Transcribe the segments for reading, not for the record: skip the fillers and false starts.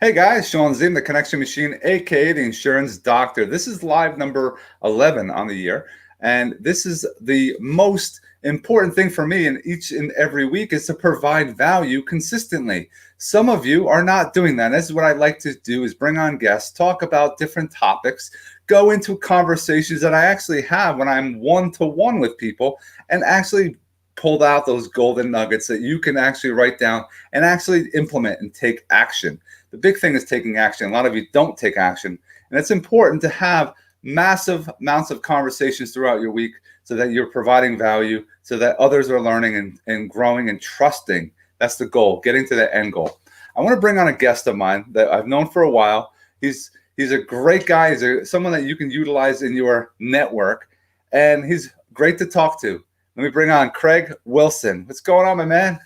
Hey guys, Shawn Zim, the Connection Machine, aka the Insurance Doctor. This is live number 11 on the year, and this is the most important thing for me in each and every week is to provide value consistently. Some of you are not doing that. This is what I like to do is bring on guests, talk about different topics, go into conversations that I actually have when I'm one-to-one with people, and actually pulled out those golden nuggets that you can actually write down and actually implement and take action. The big thing is taking action. A lot of you don't take action. And it's important to have massive amounts of conversations throughout your week so that you're providing value, so that others are learning and growing and trusting. That's the goal, getting to the end goal. I want to bring on a guest of mine that I've known for a while. He's a great guy. He's someone that you can utilize in your network, and he's great to talk to. Let me bring on Craig Wilson. What's going on, my man?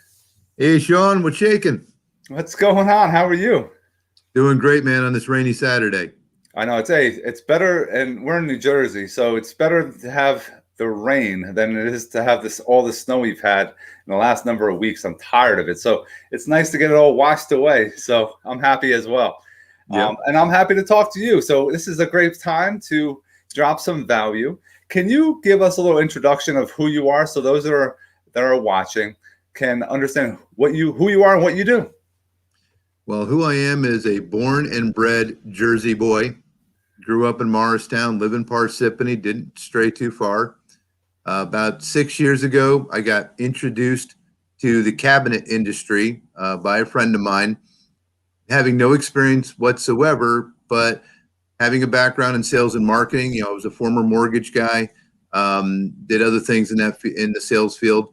Hey, Shawn, what's shaking? What's going on? How are you? Doing great, man, on this rainy Saturday. I know it's better, and we're in New Jersey, so it's better to have the rain than it is to have all the snow we've had in the last number of weeks. I'm tired of it, so it's nice to get it all washed away. So I'm happy as well, and I'm happy to talk to you. So this is a great time to drop some value. Can you give us a little introduction of who you are, so those that are watching can understand who you are and what you do? Well, who I am is a born and bred Jersey boy. Grew up in Morristown, live in Parsippany, didn't stray too far. About 6 years ago, I got introduced to the cabinet industry by a friend of mine, having no experience whatsoever, but having a background in sales and marketing. I was a former mortgage guy, did other things in the sales field.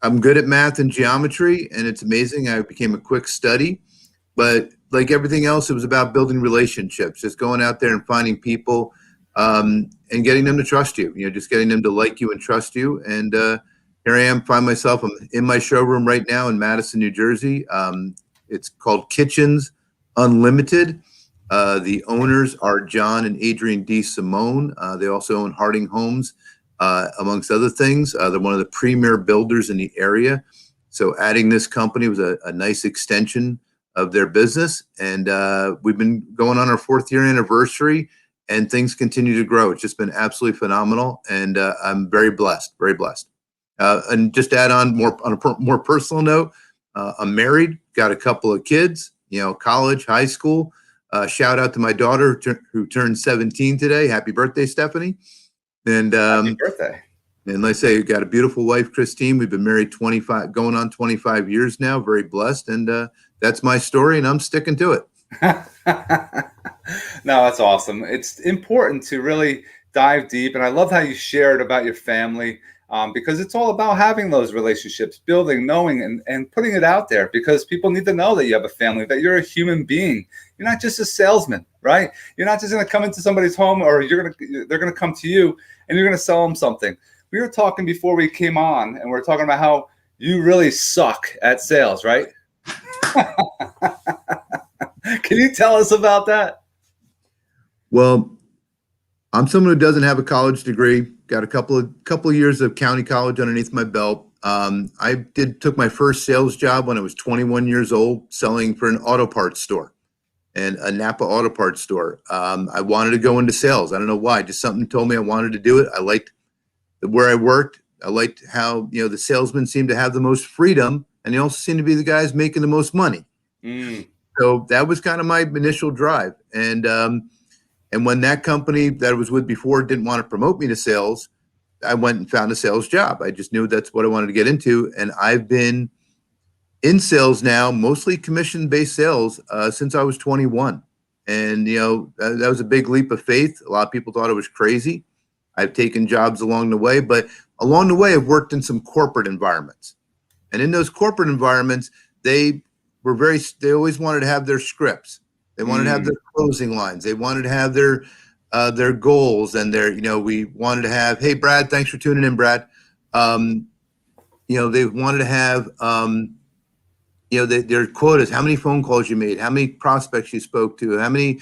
I'm good at math and geometry, and it's amazing. I became a quick study, but like everything else, it was about building relationships, just going out there and finding people and getting them to trust you, just getting them to like you and trust you. And here I am, I'm in my showroom right now in Madison, New Jersey. It's called Kitchens Unlimited. The owners are John and Adrian D. Simone. They also own Harding Homes, amongst other things. They're one of the premier builders in the area. So adding this company was a nice extension of their business. And we've been going on our 4th year anniversary, and things continue to grow. It's just been absolutely phenomenal. And I'm very blessed, very blessed. And just to add on a more personal note, I'm married, got a couple of kids, college, high school. Shout out to my daughter who turned 17 today. Happy birthday, Stephanie. And Happy birthday. And like I say, we've got a beautiful wife, Christine. We've been married going on 25 years now. Very blessed. And that's my story, and I'm sticking to it. No, that's awesome. It's important to really dive deep. And I love how you shared about your family, because it's all about having those relationships, building, knowing, and putting it out there, because people need to know that you have a family, that you're a human being. You're not just a salesman, right? You're not just going to come into somebody's home, or they're going to come to you and you're going to sell them something. We were talking before we came on, and we're talking about how you really suck at sales, right? Can you tell us about that? Well, I'm someone who doesn't have a college degree. Got a couple of years of county college underneath my belt. I took my first sales job when I was 21 years old, selling for an auto parts store, and a Napa auto parts store. I wanted to go into sales. I don't know why. Just something told me I wanted to do it. I liked where I worked. I liked how the salesmen seemed to have the most freedom, and they also seemed to be the guys making the most money. So that was kind of my initial drive. And when that company that I was with before didn't want to promote me to sales, I went and found a sales job. I just knew that's what I wanted to get into. And I've been in sales now, mostly commission-based sales, since I was 21. And, that was a big leap of faith. A lot of people thought I was crazy. I've taken jobs along the way, but along the way, I've worked in some corporate environments. And in those corporate environments, they always wanted to have their scripts. They wanted to have their closing lines. They wanted to have their goals and we wanted to have, hey, Brad, thanks for tuning in, Brad. They wanted to have, their quotas, how many phone calls you made, how many prospects you spoke to, how many,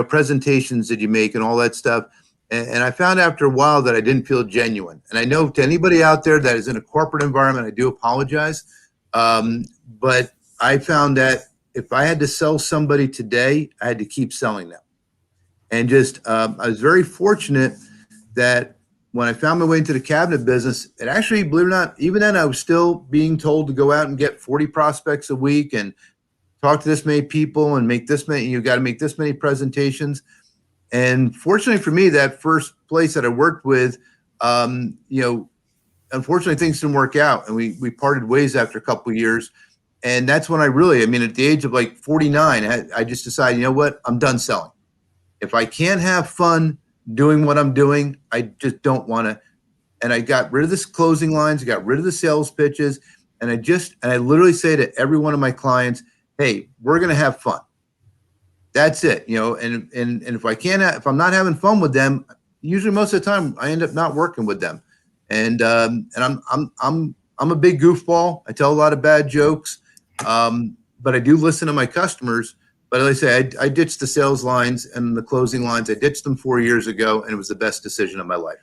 presentations did you make, and all that stuff. And I found after a while that I didn't feel genuine. And I know to anybody out there that is in a corporate environment, I do apologize. But I found that if I had to sell somebody today, I had to keep selling them. And just, I was very fortunate that when I found my way into the cabinet business, it actually, believe it or not, even then I was still being told to go out and get 40 prospects a week and talk to this many people and make this many, you got to make this many presentations. And fortunately for me, that first place that I worked with, unfortunately things didn't work out, and we parted ways after a couple of years. And that's when I really, at the age of like 49, I just decided, you know what, I'm done selling. If I can't have fun doing what I'm doing, I just don't want to. And I got rid of the closing lines, I got rid of the sales pitches, and I literally say to every one of my clients, hey, we're going to have fun. That's it, and if I'm not having fun with them, usually most of the time I end up not working with them. And I'm a big goofball. I tell a lot of bad jokes, but I do listen to my customers. But as I say, I ditched the sales lines and the closing lines. I ditched them 4 years ago, and it was the best decision of my life.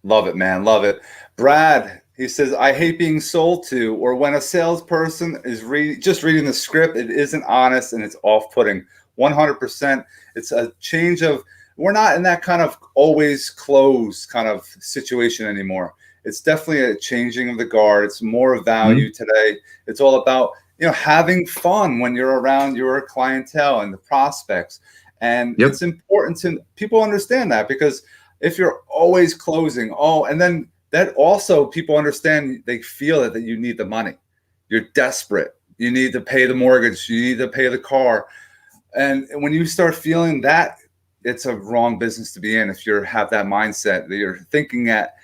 Love it, man. Love it. Brad, he says, I hate being sold to, or when a salesperson is just reading the script, it isn't honest and it's off-putting. 100%. It's a change of, we're not in that kind of always closed kind of situation anymore. It's definitely a changing of the guard. It's more value today. It's all about, having fun when you're around your clientele and the prospects. And it's important to people understand that, because if you're always closing, and then that also people understand, they feel that you need the money. You're desperate. You need to pay the mortgage. You need to pay the car. And when you start feeling that, it's a wrong business to be in. If you have that mindset that you're thinking that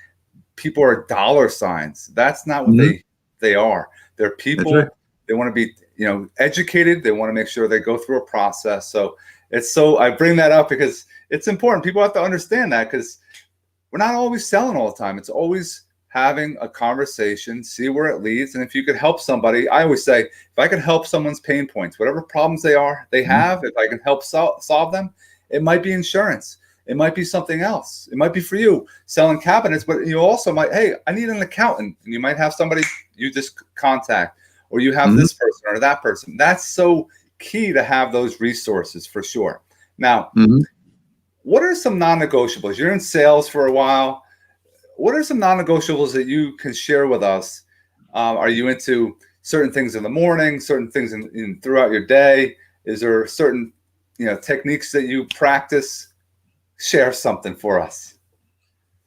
people are dollar signs, that's not what they are. They're people. Right. They want to be, educated. They want to make sure they go through a process. So I bring that up because it's important. People have to understand that, because we're not always selling all the time. It's always having a conversation, see where it leads. And if you could help somebody, I always say, if I could help someone's pain points, whatever problems they have, if I can help solve them, it might be insurance. It might be something else. It might be for you selling cabinets, but you also might, hey, I need an accountant. And you might have somebody you just contact, or you have this person or that person. That's so key to have those resources for sure. Now, what are some non-negotiables? You're in sales for a while. What are some non-negotiables that you can share with us? Are you into certain things in the morning, certain things in throughout your day? Is there certain techniques that you practice? Share something for us.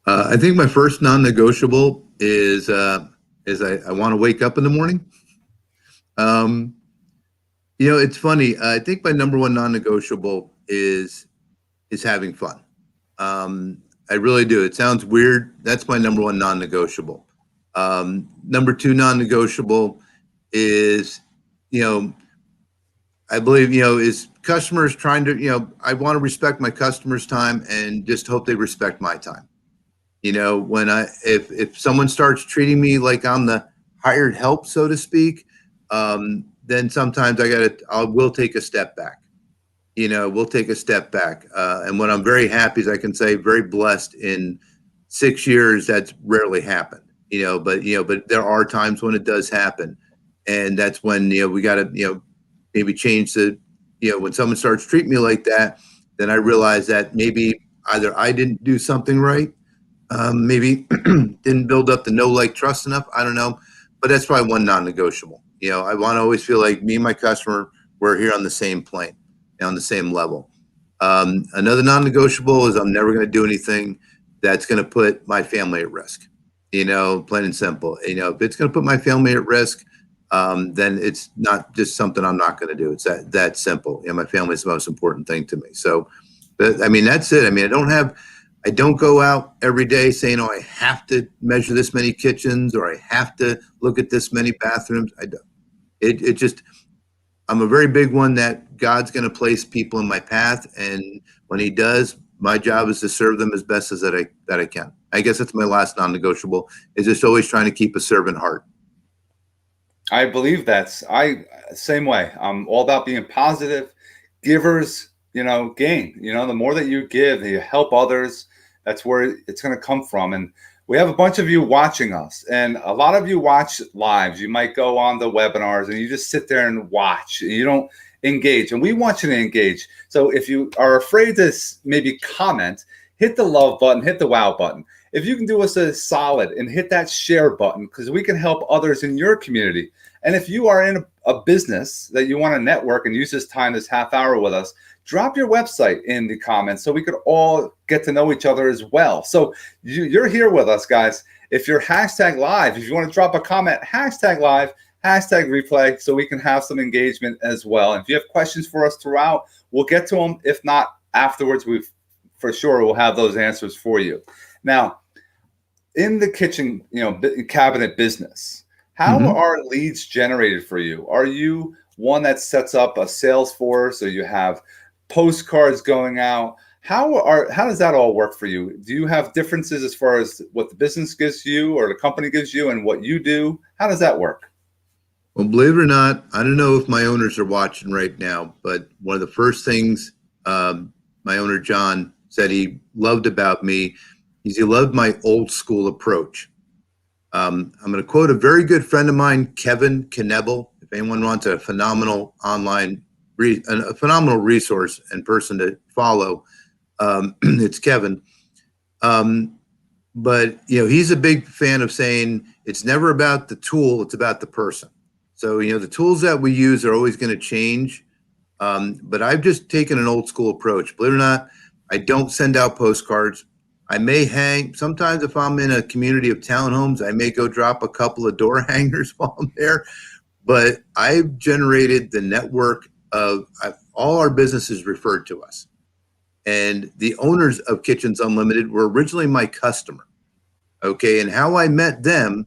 I think my first non-negotiable is I want to wake up in the morning. It's funny. I think my number one non-negotiable is having fun. I really do. It sounds weird. That's my number one non-negotiable. Number two non-negotiable is, I believe, is customers trying to, I want to respect my customers' time and just hope they respect my time. If someone starts treating me like I'm the hired help, so to speak, then sometimes I will take a step back. We'll take a step back. And what I'm very happy is I can say very blessed in 6 years, that's rarely happened, but there are times when it does happen. And that's when, we got to, maybe change when someone starts treating me like that, then I realize that maybe either I didn't do something right, maybe didn't build up the know, like, trust enough. I don't know, but that's probably one non-negotiable. I want to always feel like me and my customer, we're here on the same plane, on the same level. Another non-negotiable is I'm never going to do anything that's going to put my family at risk, plain and simple. If it's going to put my family at risk, then it's not just something I'm not going to do. It's that simple. My family is the most important thing to me. So, that's it. I don't go out every day saying, I have to measure this many kitchens, or I have to look at this many bathrooms. I don't. It just, I'm a very big one that God's going to place people in my path. And when he does, my job is to serve them as best as that I can. I guess that's my last non-negotiable, is just always trying to keep a servant heart. I believe same way. I'm all about being positive. Givers, gain. The more that you give, you help others, that's where it's going to come from. And We have a bunch of you watching us, and a lot of you watch lives. You might go on the webinars and you just sit there and watch. You don't engage, and we want you to engage. So if you are afraid to maybe comment, hit the love button, hit the wow button. If you can do us a solid and hit that share button, because we can help others in your community. And if you are in a business that you want to network and use this time, this half hour with us, drop your website in the comments so we could all get to know each other as well. So you're here with us, guys. If you're hashtag live, if you want to drop a comment, hashtag live, hashtag replay, so we can have some engagement as well. And if you have questions for us throughout, we'll get to them. If not, afterwards, we for sure will have those answers for you. Now, in the kitchen, cabinet business, how are leads generated for you? Are you one that sets up a sales force, or you have postcards going out? How does that all work for you? Do you have differences as far as what the business gives you or the company gives you and what you do? How does that work? Well, believe it or not, I don't know if my owners are watching right now, but one of the first things my owner, John, said he loved about me is he loved my old school approach. I'm going to quote a very good friend of mine, Kevin Knebel. If anyone wants a phenomenal a phenomenal resource and person to follow, it's Kevin. But he's a big fan of saying it's never about the tool, it's about the person. So the tools that we use are always going to change. But I've just taken an old school approach. Believe it or not, I don't send out postcards. I may hang, sometimes if I'm in a community of townhomes, I may go drop a couple of door hangers while I'm there. But I've generated the network of all our businesses referred to us. And the owners of Kitchens Unlimited were originally my customer. Okay, and how I met them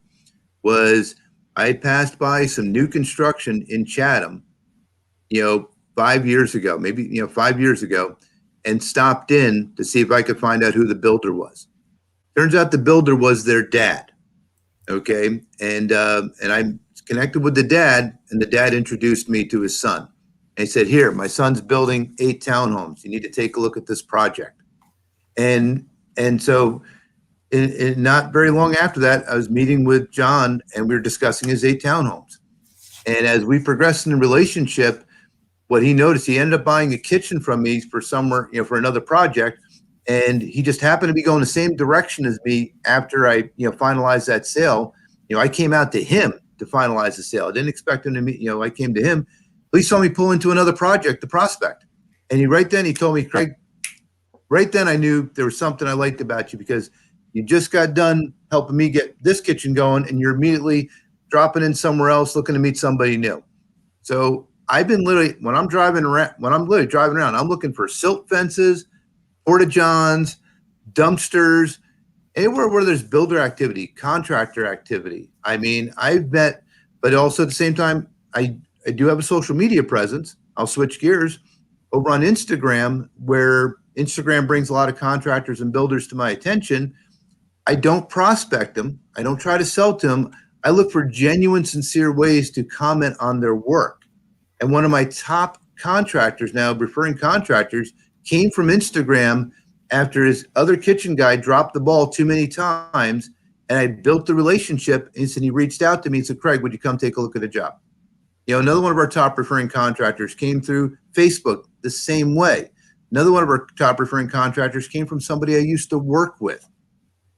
was I passed by some new construction in Chatham, 5 years ago, maybe 5 years ago, and stopped in to see if I could find out who the builder was. Turns out the builder was their dad. Okay, and I connected with the dad, and the dad introduced me to his son. And he said, "Here, my son's building 8 townhomes. You need to take a look at this project." And so, not very long after that, I was meeting with John, and we were discussing his 8 townhomes. And as we progressed in the relationship, what he noticed, he ended up buying a kitchen from me for somewhere, for another project. And he just happened to be going the same direction as me after I, finalized that sale. I came out to him to finalize the sale. I didn't expect him to meet, I came to him. He saw me pull into another project, the prospect. And right then he told me, "Craig," right then I knew there was something I liked about you, because you just got done helping me get this kitchen going, and you're immediately dropping in somewhere else looking to meet somebody new. So I've been when I'm driving around, I'm looking for silt fences, porta-johns, dumpsters, anywhere where there's builder activity, contractor activity. I mean, I've met, but also at the same time, I do have a social media presence. I'll switch gears over on Instagram, where Instagram brings a lot of contractors and builders to my attention. I don't prospect them. I don't try to sell to them. I look for genuine, sincere ways to comment on their work. And one of my top contractors now, referring contractors, came from Instagram after his other kitchen guy dropped the ball too many times. And I built the relationship. And he reached out to me and said, "Craig, would you come take a look at a job?" Another one of our top referring contractors came through Facebook the same way. Another one of our top referring contractors came from somebody I used to work with.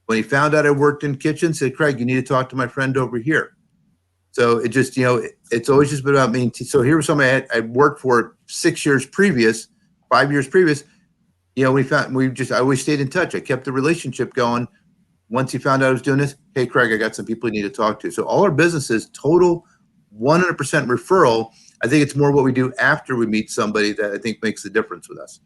When he found out I worked in kitchens, said, "Craig, you need to talk to my friend over here." So it just, it's always just been about me. So here was somebody I worked for 6 years previous, 5 years previous. I always stayed in touch. I kept the relationship going. Once he found out I was doing this, "Hey, Craig, I got some people you need to talk to." So all our businesses, total 100% referral. I think it's more what we do after we meet somebody that I think makes the difference with us.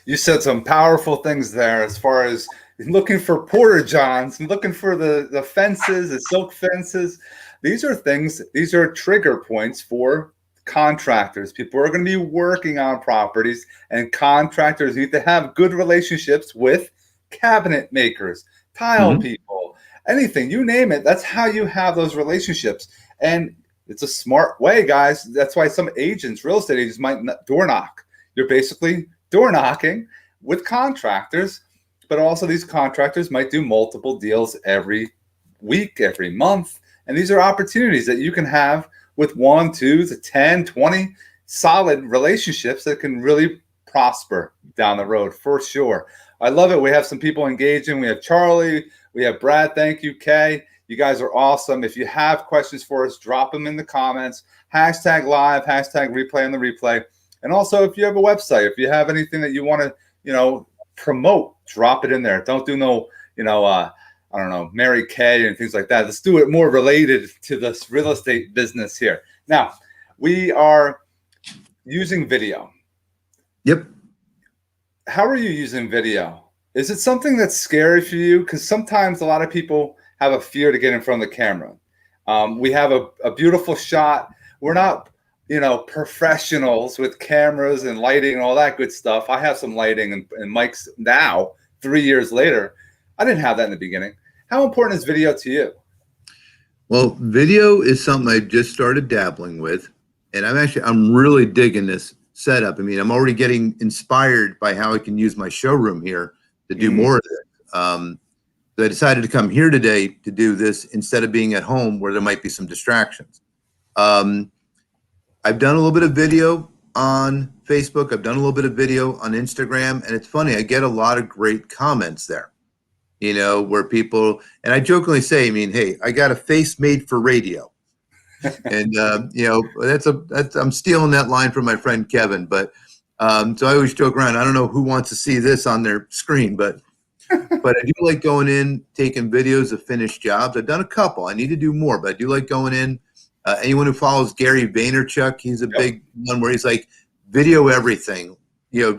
You said some powerful things there as far as looking for porta-johns and looking for the fences, the silk fences. These are trigger points for contractors. People are going to be working on properties, and contractors need to have good relationships with cabinet makers, tile people, anything, you name it. That's how you have those relationships. And it's a smart way, guys. That's why some agents, real estate agents, might door knock. You're basically door knocking with contractors but also these contractors might do multiple deals every week, every month. And these are opportunities that you can have with 1, 2 to 10, 20 solid relationships that can really prosper down the road for sure. I love it. We have some people engaging. We have Charlie, we have Brad. Thank you, Kay. You guys are awesome. If you have questions for us, drop them in the comments. Hashtag live, hashtag replay on the replay. And also, if you have a website, if you have anything that you want to, promote, drop it in there. Don't do no, I don't know, Mary Kay and things like that. Let's do it more related to this real estate business here. Now, we are using video. Yep. How are you using video? Is it something that's scary for you? Because sometimes a lot of people have a fear to get in front of the camera. We have a beautiful shot. We're not, professionals with cameras and lighting and all that good stuff. I have some lighting and mics now, 3 years later. I didn't have that in the beginning. How important is video to you? Well, video is something I just started dabbling with, and I'm really digging this setup. I mean, I'm already getting inspired by how I can use my showroom here to do more of it. So I decided to come here today to do this instead of being at home where there might be some distractions. I've done a little bit of video on Facebook. I've done a little bit of video on Instagram, and it's funny, I get a lot of great comments there, where people, and I jokingly say, hey, I got a face made for radio. And, I'm stealing that line from my friend Kevin, but so I always joke around. I don't know who wants to see this on their screen, but I do like going in, taking videos of finished jobs. I've done a couple. I need to do more, but I do like going in. Anyone who follows Gary Vaynerchuk, he's a big one where he's like, video everything, video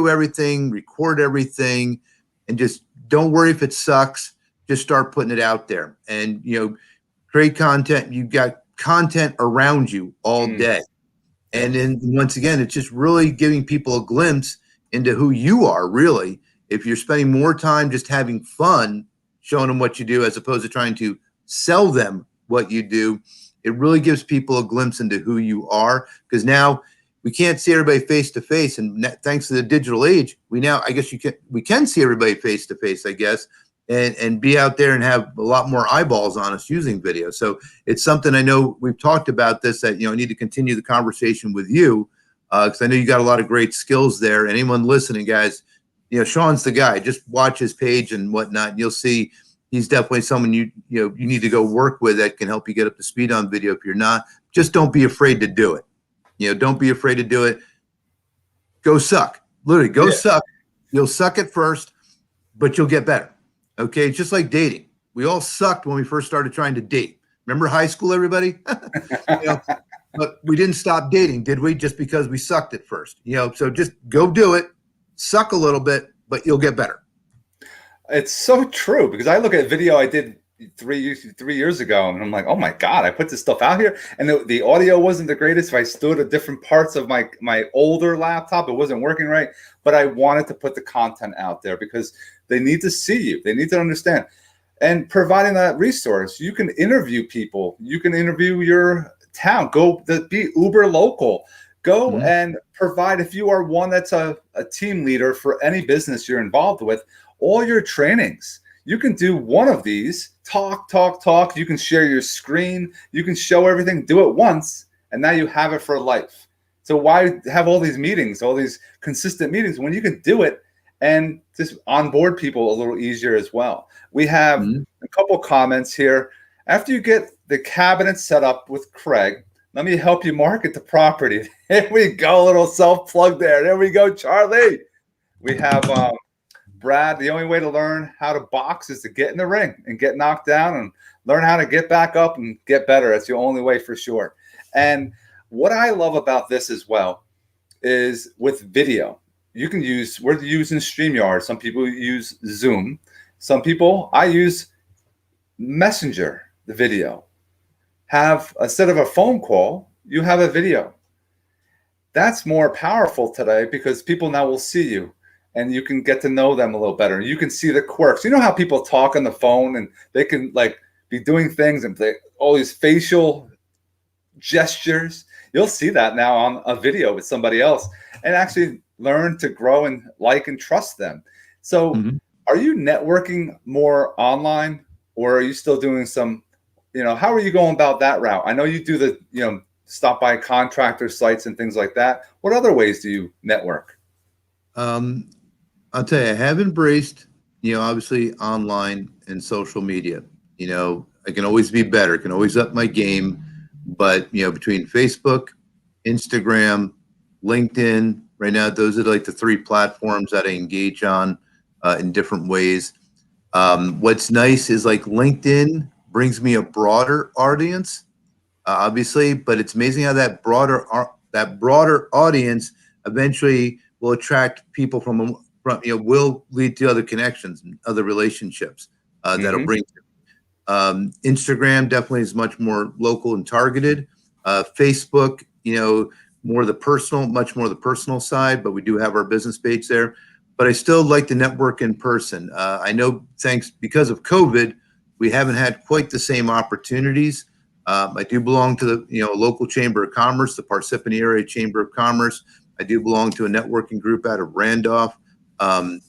everything, record everything, and just don't worry if it sucks. Just start putting it out there and, create content. You've got content around you all day. And then once again, it's just really giving people a glimpse into who you are, really. If you're spending more time just having fun, showing them what you do, as opposed to trying to sell them what you do, it really gives people a glimpse into who you are. Because now we can't see everybody face to face, and thanks to the digital age, we can see everybody face to face, I guess, and be out there and have a lot more eyeballs on us using video. So it's something I know we've talked about this, that I need to continue the conversation with you, because I know you got a lot of great skills there. And anyone listening, guys, Shawn's the guy. Just watch his page and whatnot, and you'll see he's definitely someone you need to go work with that can help you get up to speed on video. If you're not, just don't be afraid to do it. Don't be afraid to do it. Go suck. Literally, go suck. You'll suck at first, but you'll get better. Okay, it's just like dating. We all sucked when we first started trying to date. Remember high school, everybody? But we didn't stop dating, did we? Just because we sucked at first. So just go do it. Suck a little bit, but you'll get better. It's so true, because I look at video I did 3 years ago, and I'm like, oh my God, I put this stuff out here, and the audio wasn't the greatest. If I stood at different parts of my older laptop, it wasn't working right. But I wanted to put the content out there because they need to see you. They need to understand. And providing that resource, you can interview people. You can interview your town. Be uber local. Go and provide, if you are one that's a team leader for any business you're involved with, all your trainings. You can do one of these, talk. You can share your screen. You can show everything, do it once, and now you have it for life. So why have all these meetings, all these consistent meetings, when you can do it and just onboard people a little easier as well? We have a couple comments here. After you get the cabinet set up with Craig, let me help you market the property. Here we go, a little self-plug there. There we go, Charlie. We have Brad. The only way to learn how to box is to get in the ring and get knocked down and learn how to get back up and get better. That's the only way for sure. And what I love about this as well is with video, we're using StreamYard. Some people use Zoom. Some people, I use Messenger, the video. Instead of a phone call, you have a video. That's more powerful today because people now will see you and you can get to know them a little better. You can see the quirks. You know how people talk on the phone and they can be doing things and all these facial gestures. You'll see that now on a video with somebody else and actually learn to grow and like and trust them. So Mhm. are you networking more online, or are you still doing some, how are you going about that route? I know you do the, stop by contractor sites and things like that. What other ways do you network? Um, I'll tell you, I have embraced, obviously online and social media. I can always be better, can always up my game. But, between Facebook, Instagram, LinkedIn, right now, those are like the three platforms that I engage on in different ways. What's nice is like LinkedIn brings me a broader audience, obviously, but it's amazing how that broader audience eventually will attract people from will lead to other connections and other relationships that'll Hmm. bring. Instagram definitely is much more local and targeted. Facebook, much more the personal side, but we do have our business page there. But I still like to network in person. I know because of COVID, we haven't had quite the same opportunities. I do belong to the local chamber of commerce, the Parsippany Area Chamber of Commerce. I do belong to a networking group out of Randolph. Um,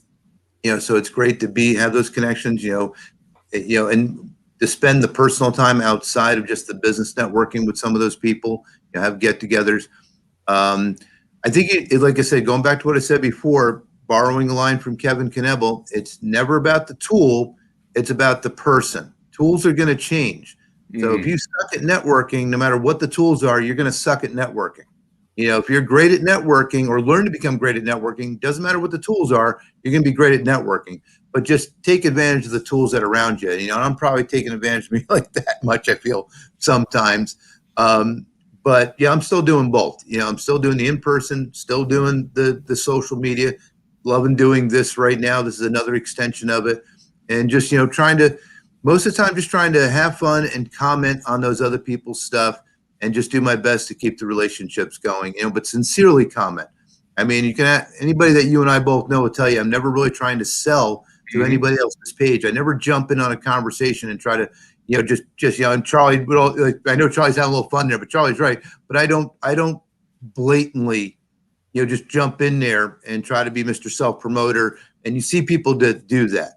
so it's great to have those connections. And to spend the personal time outside of just the business networking with some of those people, have get-togethers. Um, I think like I said, going back to what I said before, borrowing a line from Kevin Knebel, it's never about the tool, it's about the person. Tools are going to change. So if Hmm. you suck at networking, no matter what the tools are, you're going to suck at networking. If you're great at networking or learn to become great at networking, doesn't matter what the tools are, you're going to be great at networking. But just take advantage of the tools that are around you. And I'm probably taking advantage of me like that much, I feel sometimes. But yeah, I'm still doing both. I'm still doing the in-person, still doing the social media, loving doing this right now. This is another extension of it. And just, most of the time, just trying to have fun and comment on those other people's stuff and just do my best to keep the relationships going, but sincerely comment. I mean, anybody that you and I both know will tell you, I'm never really trying to sell to Hmm. anybody else's page. I never jump in on a conversation and try to, and Charlie, I know Charlie's having a little fun there, but Charlie's right. But I don't blatantly, just jump in there and try to be Mr. Self-Promoter. And you see people that do that.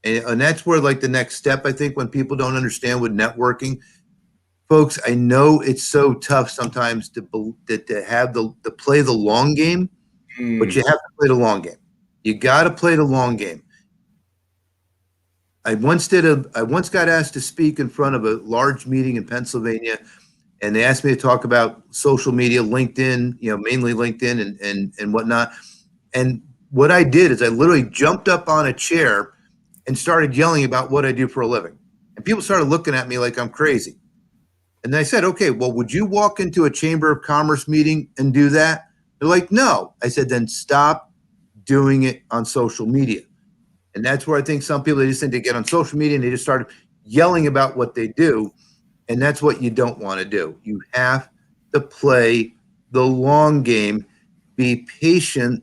And that's where like the next step, I think, when people don't understand what networking, folks, I know it's so tough sometimes to play the long game, but you have to play the long game. You got to play the long game. I once got asked to speak in front of a large meeting in Pennsylvania, and they asked me to talk about social media, LinkedIn, mainly LinkedIn and whatnot. And what I did is I literally jumped up on a chair and started yelling about what I do for a living. And people started looking at me like I'm crazy. And I said, okay, well, would you walk into a Chamber of Commerce meeting and do that? They're like, no. I said, then stop doing it on social media. And that's where I think some people, they just think they get on social media and they just start yelling about what they do. And that's what you don't want to do. You have to play the long game, be patient,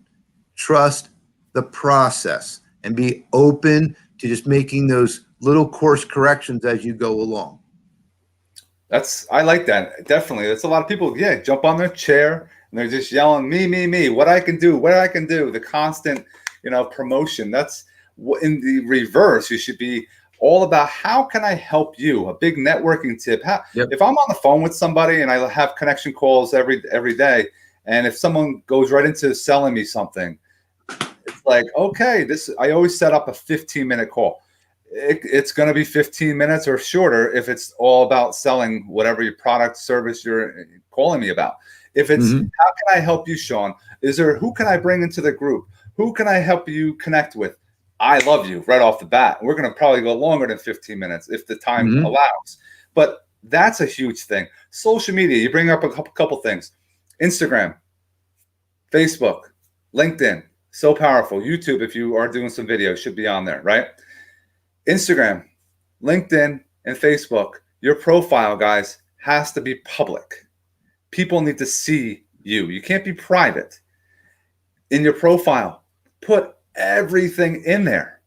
trust the process, and be open to just making those little course corrections as you go along. I like that. Definitely. That's a lot of people, yeah, jump on their chair and they're just yelling, me, what I can do, what I can do. The constant, promotion. That's in the reverse. You should be all about how can I help you? A big networking tip. Yep. If I'm on the phone with somebody and I have connection calls every day, and if someone goes right into selling me something, it's like, okay, I always set up a 15-minute call. It's going to be 15 minutes or shorter if it's all about selling whatever your product service you're calling me about. If it's Mm-hmm. how can I help you, Shawn? Who can I bring into the group? Who can I help you connect with? I love you right off the bat. We're going to probably go longer than 15 minutes if the time Mm-hmm. allows. But that's a huge thing. Social media, you bring up a couple things. Instagram, Facebook, LinkedIn, so powerful. YouTube, if you are doing some videos, should be on there, right? Instagram, LinkedIn, and Facebook, your profile, guys, has to be public. People need to see you. You can't be private. In your profile, put everything in there.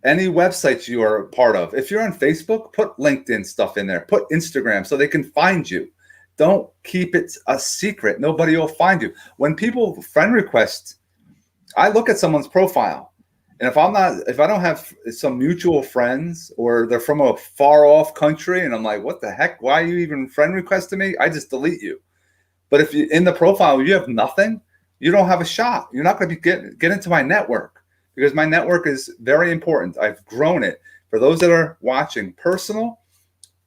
Any websites you are a part of. If you're on Facebook, put LinkedIn stuff in there. Put Instagram so they can find you. Don't keep it a secret. Nobody will find you. When people friend request, I look at someone's profile. And if I don't have some mutual friends, or they're from a far off country, and I'm like, what the heck? Why are you even friend requesting me? I just delete you. But if you in the profile you have nothing, you don't have a shot. You're not going to be get into my network, because my network is very important. I've grown it. For those that are watching, personal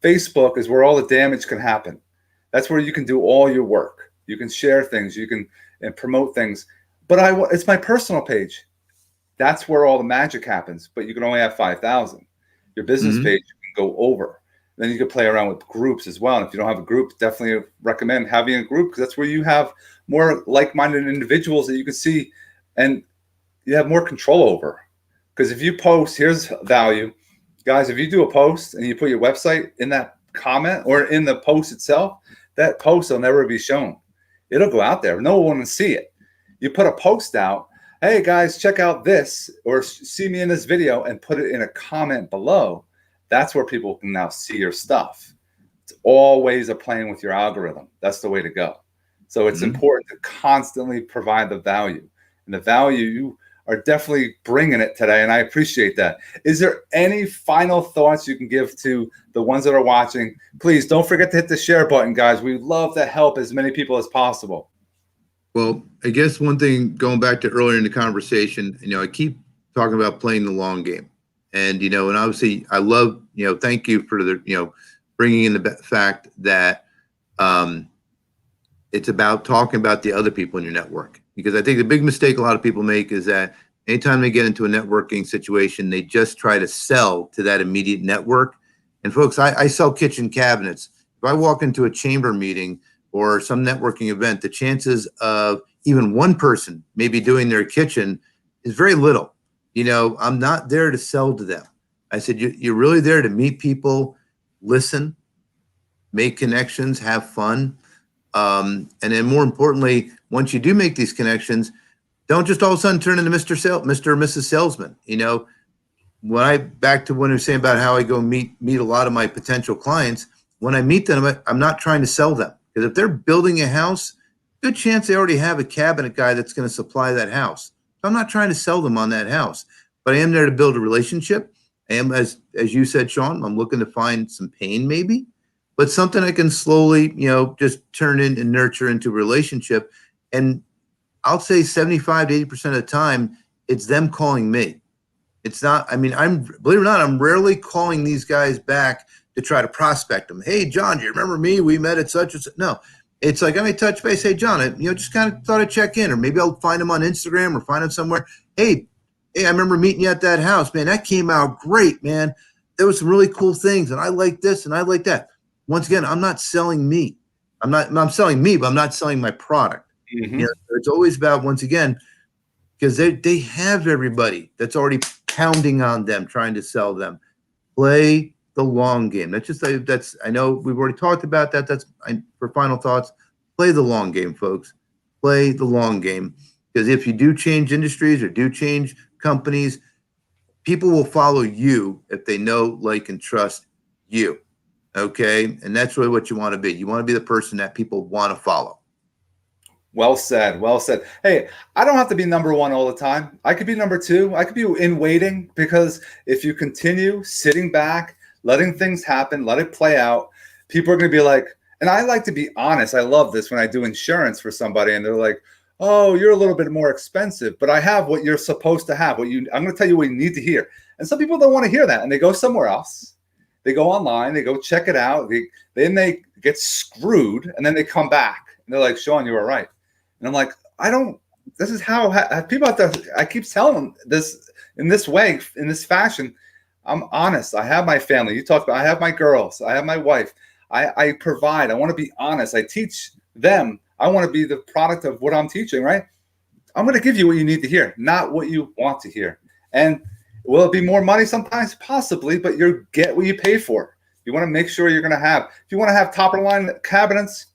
Facebook is where all the damage can happen. That's where you can do all your work. You can share things. You can and promote things. But it's my personal page. That's where all the magic happens. But you can only have 5,000. Your business page you can go over. Then you can play around with groups as well. And if you don't have a group, definitely recommend having a group, because that's where you have more like-minded individuals that you can see and you have more control over. Because if you post, here's value. Guys, if you do a post and you put your website in that comment or in the post itself, that post will never be shown. It'll go out there. No one will see it. You put a post out, hey guys, check out this, or see me in this video, and put it in a comment below. That's where people can now see your stuff. It's all ways of playing with your algorithm. That's the way to go. So it's important to constantly provide the value. And the value, you are definitely bringing it today, and I appreciate that. Is there any final thoughts you can give to the ones that are watching? Please don't forget to hit the share button, guys. We love to help as many people as possible. Well, I guess one thing, going back to earlier in the conversation, I keep talking about playing the long game. And, and obviously I love, thank you for the, bringing in the fact that it's about talking about the other people in your network. Because I think the big mistake a lot of people make is that anytime they get into a networking situation, they just try to sell to that immediate network. And folks, I sell kitchen cabinets. If I walk into a chamber meeting or some networking event, the chances of even one person maybe doing their kitchen is very little. I'm not there to sell to them. I said, you're really there to meet people, listen, make connections, have fun. And then more importantly, once you do make these connections, don't just all of a sudden turn into Mr. or Mrs. Salesman. Back to when I was saying about how I go meet a lot of my potential clients, when I meet them, I'm not trying to sell them. Because if they're building a house, good chance they already have a cabinet guy that's going to supply that house. So I'm not trying to sell them on that house, but I am there to build a relationship. I am, as you said, Shawn, I'm looking to find some pain maybe, but something I can slowly, just turn in and nurture into a relationship. And I'll say 75 to 80% of the time, it's them calling me. It's not, believe it or not, I'm rarely calling these guys back to try to prospect them. Hey, John, do you remember me? We met at such and such. No, it's like I may touch base. Hey, John, I just kind of thought I'd check in, or maybe I'll find him on Instagram or find him somewhere. Hey, I remember meeting you at that house, man. That came out great, man. There was some really cool things, and I like this and I like that. Once again, I'm not selling me. I'm selling me, but I'm not selling my product. It's always about, once again, because they have everybody that's already pounding on them, trying to sell them. Play the long game. I know we've already talked about that. For final thoughts, play the long game, folks. Play the long game. Because if you do change industries or do change companies, people will follow you if they know, like, and trust you. Okay? And that's really what you want to be. You want to be the person that people want to follow. Well said. Well said. Hey, I don't have to be number one all the time. I could be number two. I could be in waiting, because if you continue sitting back, letting things happen, let it play out, people are going to be like, and I like to be honest. I love this when I do insurance for somebody and they're like, oh, you're a little bit more expensive, but I have what you're supposed to have. I'm going to tell you what you need to hear. And some people don't want to hear that, and they go somewhere else. They go online, they go check it out. Then they get screwed, and then they come back and they're like, Shawn, you were right. And I'm like, this is how people out there, I keep telling them this in this way, in this fashion. I'm honest. I have my family. You talked about, I have my girls. I have my wife. I provide. I want to be honest. I teach them. I want to be the product of what I'm teaching, right? I'm going to give you what you need to hear, not what you want to hear. And will it be more money sometimes? Possibly, but you get what you pay for. You want to make sure you're going to have, if you want to have top of the line cabinets,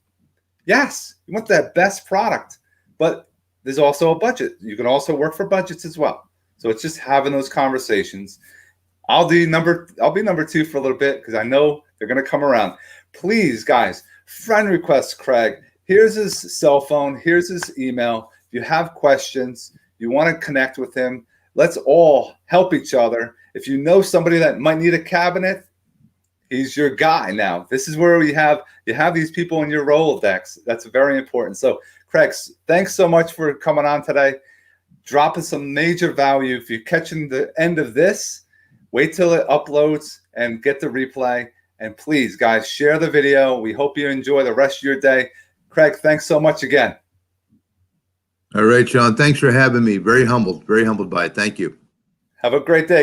yes, you want that best product, but there's also a budget. You can also work for budgets as well. So it's just having those conversations. I'll be number two for a little bit, because I know they're going to come around. Please, guys, friend request Craig. Here's his cell phone. Here's his email. If you have questions, you want to connect with him, Let's all help each other. If you know somebody that might need a cabinet, he's your guy now. This is where you have these people in your Rolodex. That's very important. So, Craig, thanks so much for coming on today. Dropping some major value. If you're catching the end of this, wait till it uploads and get the replay. And please, guys, share the video. We hope you enjoy the rest of your day. Craig, thanks so much again. All right, Shawn. Thanks for having me. Very humbled by it. Thank you. Have a great day, guys.